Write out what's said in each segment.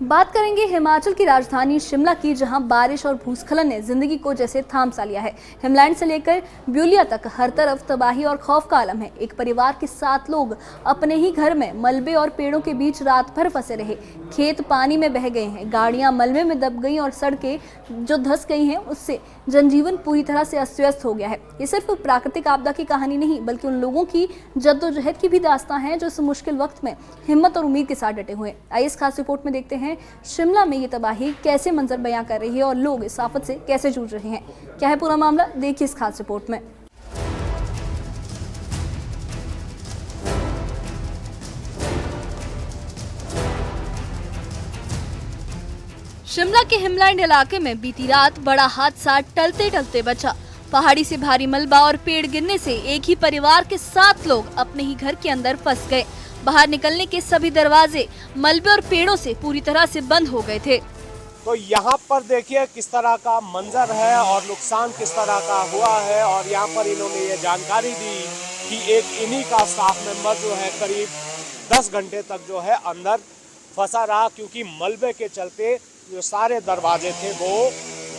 बात करेंगे हिमाचल की राजधानी शिमला की, जहां बारिश और भूस्खलन ने जिंदगी को जैसे थाम सा लिया है। हिमलैंड से लेकर ब्यूलिया तक हर तरफ तबाही और खौफ का आलम है। एक परिवार के 7 लोग अपने ही घर में मलबे और पेड़ों के बीच रात भर फंसे रहे। खेत पानी में बह गए हैं, गाड़ियां मलबे में दब गई और सड़कें जो धंस गई हैं, उससे जनजीवन पूरी तरह से अस्त व्यस्त हो गया है। ये सिर्फ प्राकृतिक आपदा की कहानी नहीं, बल्कि उन लोगों की जद्दोजहद की भी दास्तां है जो इस मुश्किल वक्त में हिम्मत और उम्मीद के साथ डटे हुए। आइए इस खास रिपोर्ट में देखते हैं शिमला में ये तबाही कैसे मंजर बयां कर रही है और लोग इस आफत से कैसे जूझ रहे हैं। क्या है पूरा मामला, देखिए इस खास रिपोर्ट में। शिमला के हिमलैंड इलाके में बीती रात बड़ा हादसा टलते टलते बचा। पहाड़ी से भारी मलबा और पेड़ गिरने से एक ही परिवार के 7 लोग अपने ही घर के अंदर फंस गए। बाहर निकलने के सभी दरवाजे मलबे और पेड़ों से पूरी तरह से बंद हो गए थे। तो यहाँ पर देखिए किस तरह का मंजर है और नुकसान किस तरह का हुआ है। और यहाँ पर इन्होंने ये जानकारी दी कि एक इन्हीं का स्टाफ मेंबर जो है करीब 10 घंटे तक जो है अंदर फंसा रहा, क्योंकि मलबे के चलते जो सारे दरवाजे थे वो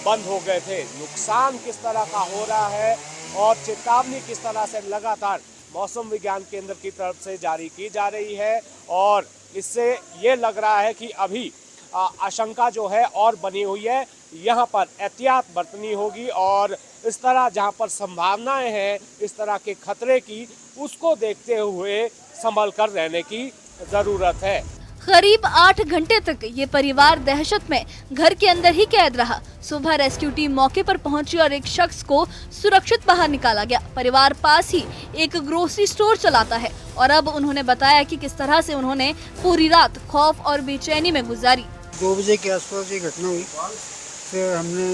बंद हो गए थे। नुकसान किस तरह का हो रहा है और चेतावनी किस तरह से लगातार मौसम विज्ञान केंद्र की तरफ से जारी की जा रही है। और इससे ये लग रहा है कि अभी आशंका जो है और बनी हुई है। यहाँ पर एहतियात बरतनी होगी और इस तरह जहाँ पर संभावनाएं हैं इस तरह के खतरे की, उसको देखते हुए संभल कर रहने की ज़रूरत है। करीब 8 घंटे तक ये परिवार दहशत में घर के अंदर ही कैद रहा। सुबह रेस्क्यू टीम मौके पर पहुंची और एक शख्स को सुरक्षित बाहर निकाला गया। परिवार पास ही एक ग्रोसरी स्टोर चलाता है और अब उन्होंने बताया कि किस तरह से उन्होंने पूरी रात खौफ और बेचैनी में गुजारी। 2 बजे के आसपास ये घटना हुई। फिर हमने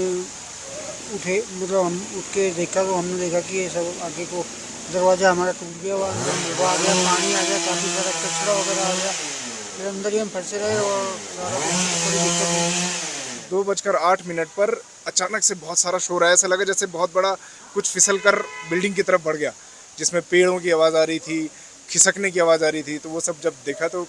हम उठ के देखा तो हमने देखा कि ये सब आगे को दरवाजा हमारा टूट गया हुआ, अंदर आ गया, पानी आ गया, काफ़ी सारा कचरा वगैरह आ गया। फिर अंदर ही हम फंसे रहे और थोड़ी दिक्कत हुई। 2:08 पर अचानक से बहुत सारा शोर आया। ऐसा लगा जैसे बहुत बड़ा कुछ फिसल कर बिल्डिंग की तरफ बढ़ गया, जिसमें पेड़ों की आवाज़ आ रही थी, खिसकने की आवाज़ आ रही थी। तो वो सब जब देखा तो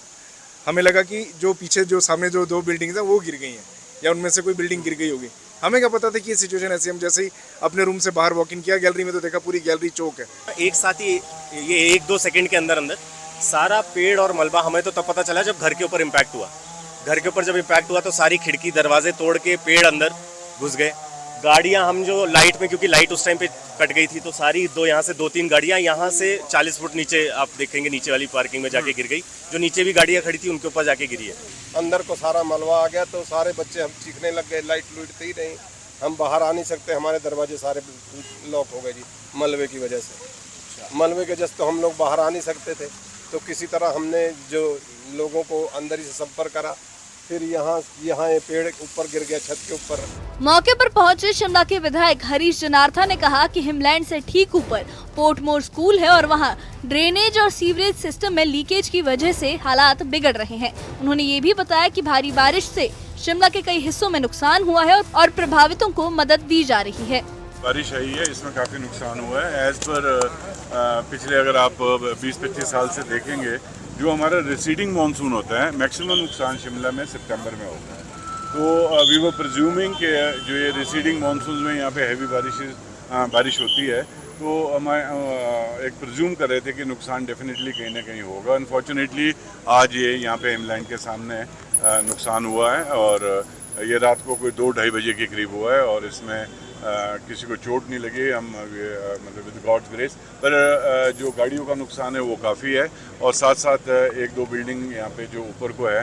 हमें लगा कि जो पीछे जो सामने जो 2 बिल्डिंग्स हैं वो गिर गई हैं या उनमें से कोई बिल्डिंग गिर गई होगी। हमें क्या पता था कि ये सिचुएशन ऐसी। हम जैसे ही अपने रूम से बाहर वॉक इन किया गैलरी में तो देखा पूरी गैलरी चौक है। एक साथ ही ये 1-2 सेकंड के अंदर सारा पेड़ और मलबा, हमें तो तब पता चला जब घर के ऊपर इम्पैक्ट हुआ। घर के ऊपर जब इम्पैक्ट हुआ तो सारी खिड़की दरवाजे तोड़ के पेड़ अंदर घुस गए। गाड़ियां हम जो लाइट में, क्योंकि लाइट उस टाइम पे कट गई थी, तो सारी यहाँ से 2-3 गाड़ियां यहाँ से 40 फुट नीचे, आप देखेंगे नीचे वाली पार्किंग में जाके गिर गई। जो नीचे भी गाड़ियां खड़ी थी उनके ऊपर जाके गिरी है। अंदर को सारा मलबा आ गया तो सारे बच्चे हम चीखने लग गए। लाइट लूटते ही नहीं, हम बाहर आ नहीं सकते, हमारे दरवाजे सारे लॉक हो गए जी मलबे की वजह से। मलबे के जस्ट तो हम लोग बाहर आ नहीं सकते थे, तो किसी तरह हमने जो लोगों को अंदर ही से संपर्क करा। फिर यहाँ ये पेड़ ऊपर गिर गया छत के ऊपर। मौके पर पहुंचे शिमला के विधायक हरीश जनार्था ने कहा कि हिमलैंड से ठीक ऊपर पोर्टमोर स्कूल है और वहां ड्रेनेज और सीवरेज सिस्टम में लीकेज की वजह से हालात बिगड़ रहे हैं। उन्होंने ये भी बताया कि भारी बारिश से शिमला के कई हिस्सों में नुकसान हुआ है और प्रभावितों को मदद दी जा रही है। बारिश आई है, इसमें काफ़ी नुकसान हुआ है। एज पर पिछले अगर आप 20-25 साल से देखेंगे, जो हमारा रिसीडिंग मानसून होता है, मैक्सिमम नुकसान शिमला में सितंबर में होता है। तो वी वर प्रिज्यूमिंग कि जो ये रिसीडिंग मानसून में यहाँ पे हैवी बारिश होती है, तो हम एक प्रिज्यूम कर रहे थे कि नुकसान डेफिनेटली कहीं ना कहीं होगा। अनफॉर्चुनेटली आज ये यहाँ पे हिमलैंड के सामने नुकसान हुआ है और ये रात को कोई 2-2:30 बजे के करीब हुआ है और इसमें किसी को चोट नहीं लगी, हम मतलब विद गॉड्स ग्रेस। पर जो गाड़ियों का नुकसान है वो काफ़ी है और साथ साथ 1-2 बिल्डिंग यहाँ पे जो ऊपर को है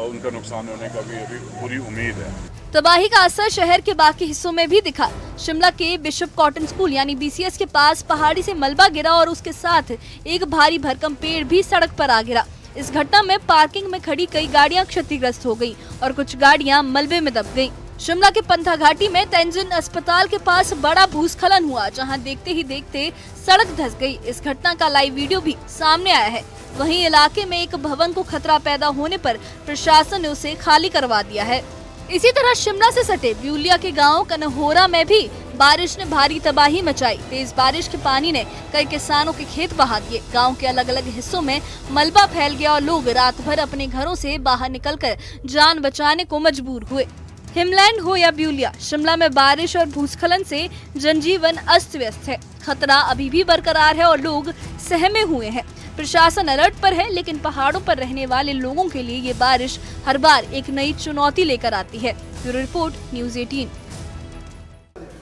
उनका नुकसान होने का भी अभी पूरी उम्मीद है। तबाही का असर शहर के बाकी हिस्सों में भी दिखा। शिमला के बिशप कॉटन स्कूल यानी BCS के पास पहाड़ी से मलबा गिरा और उसके साथ एक भारी भरकम पेड़ भी सड़क पर आ गिरा। इस घटना में पार्किंग में खड़ी कई गाड़ियां क्षतिग्रस्त हो गयी और कुछ गाड़ियां मलबे में दब गयी। शिमला के पंथा घाटी में तेंजिन अस्पताल के पास बड़ा भूस्खलन हुआ, जहां देखते ही देखते सड़क धंस गई। इस घटना का लाइव वीडियो भी सामने आया है। वहीं इलाके में एक भवन को खतरा पैदा होने पर प्रशासन ने उसे खाली करवा दिया है। इसी तरह शिमला से सटे ब्यूलिया के गांव कन्होरा में भी बारिश ने भारी तबाही मचाई। तेज बारिश के पानी ने कई किसानों के खेत बहा दिए। गांव के अलग अलग हिस्सों में मलबा फैल गया और लोग रात भर अपने घरों से बाहर निकलकर जान बचाने को मजबूर हुए। हिमलैंड हो या ब्यूलिया, शिमला में बारिश और भूस्खलन से जनजीवन अस्त व्यस्त है। खतरा अभी भी बरकरार है और लोग सहमे हुए हैं। प्रशासन अलर्ट पर है, लेकिन पहाड़ों पर रहने वाले लोगों के लिए ये बारिश हर बार एक नई चुनौती लेकर आती है। Bureau report, news 18।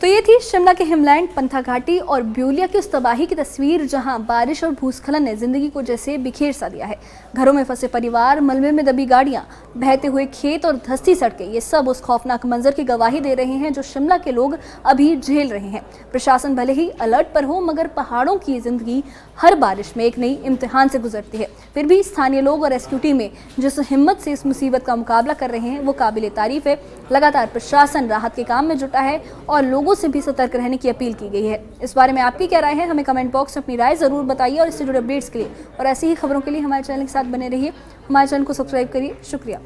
तो ये थी शिमला के हिमलैंड, पंथा घाटी और ब्यूलिया की उस तबाही की तस्वीर जहां बारिश और भूस्खलन ने जिंदगी को जैसे बिखेर सा दिया है। घरों में फंसे परिवार, मलबे में दबी गाड़ियां, बहते हुए खेत और धंसती सड़कें, ये सब उस खौफनाक मंजर की गवाही दे रहे हैं जो शिमला के लोग अभी झेल रहे हैं। प्रशासन भले ही अलर्ट पर हो, मगर पहाड़ों की जिंदगी हर बारिश में एक नई इम्तिहान से गुजरती है। फिर भी स्थानीय लोग और रेस्क्यू टीमें जिस हिम्मत से इस मुसीबत का मुकाबला कर रहे हैं वो काबिल तारीफ है। लगातार प्रशासन राहत के काम में जुटा है और लोगों से भी सतर्क रहने की अपील की गई है। इस बारे में आपकी क्या राय है, हमें कमेंट बॉक्स में अपनी राय जरूर बताइए और इससे जुड़े अपडेट्स के लिए और ऐसी ही खबरों के लिए हमारे चैनल के साथ बने रहिए। हमारे चैनल को सब्सक्राइब करिए। शुक्रिया।